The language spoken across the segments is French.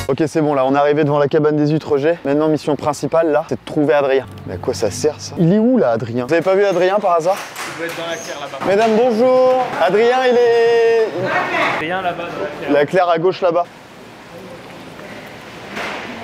Ok, c'est bon, là, on est arrivé devant la cabane des huîtres G. Maintenant, mission principale, là, c'est de trouver Adrien. Mais à quoi ça sert, ça? Il est où, là, Adrien? Vous avez pas vu Adrien, par hasard? Il doit être dans la claire là-bas. Mesdames, bonjour. Adrien, il est... Rien là-bas dans la claire. La claire à gauche, là-bas.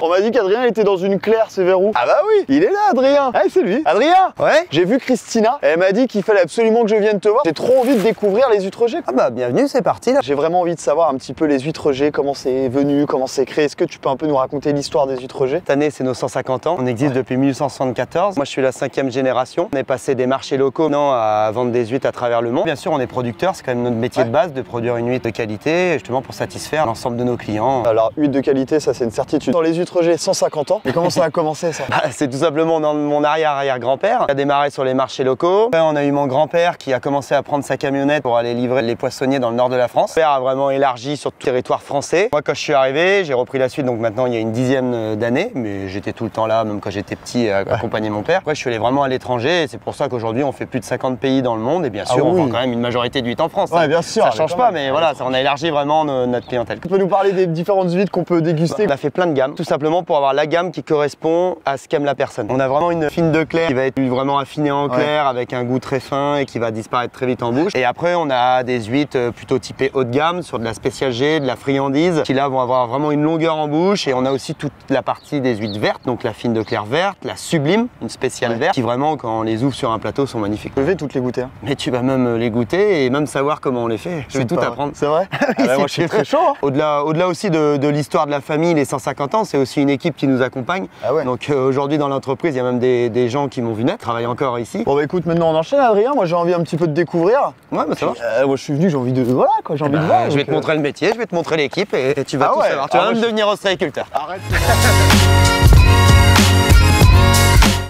On m'a dit qu'Adrien était dans une claire, c'est vers où? Ah bah oui, il est là, Adrien. Ah, c'est lui. Adrien? Ouais. J'ai vu Christina, elle m'a dit qu'il fallait absolument que je vienne te voir. J'ai trop envie de découvrir les huîtres G. Ah bah bienvenue, c'est parti là. J'ai vraiment envie de savoir un petit peu les huîtres G, comment c'est venu, comment c'est créé. Est-ce que tu peux un peu nous raconter l'histoire des huîtres G? Cette année, c'est nos 150 ans. On existe depuis 1874. Moi, je suis la 5e génération. On est passé des marchés locaux à vendre des huîtres à travers le monde. Bien sûr, on est producteur. C'est quand même notre métier de base de produire une huître de qualité, justement pour satisfaire l'ensemble de nos clients. Alors, huître de qualité, ça c'est une certitude. Dans les huîtres G, 150 ans. Et comment ça a commencé ça? C'est tout simplement mon arrière-arrière-grand-père qui a démarré sur les marchés locaux. Après, on a eu mon grand-père qui a commencé à prendre sa camionnette pour aller livrer les poissonniers dans le nord de la France. Mon père a vraiment élargi sur tout le territoire français. Moi, quand je suis arrivé, j'ai repris la suite. Donc maintenant, il y a une 10e d'année, mais j'étais tout le temps là, même quand j'étais petit, à accompagner mon père. Après, je suis allé vraiment à l'étranger et c'est pour ça qu'aujourd'hui, on fait plus de 50 pays dans le monde. Et bien sûr, on vend quand même une majorité d'huîtres en France. Ouais, bien sûr. Ça change pas, mais voilà, on a élargi vraiment notre clientèle. Tu peux nous parler des différentes huîtres qu'on peut déguster? On a fait plein de gammes, tout simplement pour avoir la gamme qui correspond à ce qu'aime la personne. On a vraiment une fine de clair qui va être vraiment affinée en clair avec un goût très fin et qui va disparaître très vite en bouche. Et après, on a des huîtres plutôt typées haut de gamme sur de la spéciale G, de la friandise, qui là vont avoir vraiment une longueur en bouche. Et on a aussi toute la partie des huîtres vertes, donc la fine de clair verte, la sublime, une spéciale verte, qui vraiment, quand on les ouvre sur un plateau, sont magnifiques. Je vais toutes les goûter. Hein. Mais tu vas même les goûter et même savoir comment on les fait. Je vais tout apprendre. C'est vrai? Oui, moi, je suis très chaud. Hein. Au-delà aussi de l'histoire de la famille, les 150 ans, c'est aussi une équipe qui nous accompagne. Ah ouais. Donc aujourd'hui dans l'entreprise, il y a même des gens qui m'ont vu naître, travaillent encore ici. Bon bah écoute, maintenant on enchaîne Adrien, moi j'ai envie un petit peu de découvrir. Ouais, bah ça va. Moi je suis venu, j'ai envie de... Voilà quoi, j'ai envie de voir. Je vais te montrer le métier, je vais te montrer l'équipe et tu vas tout savoir. Tu vas même devenir ostréiculteur. Arrête.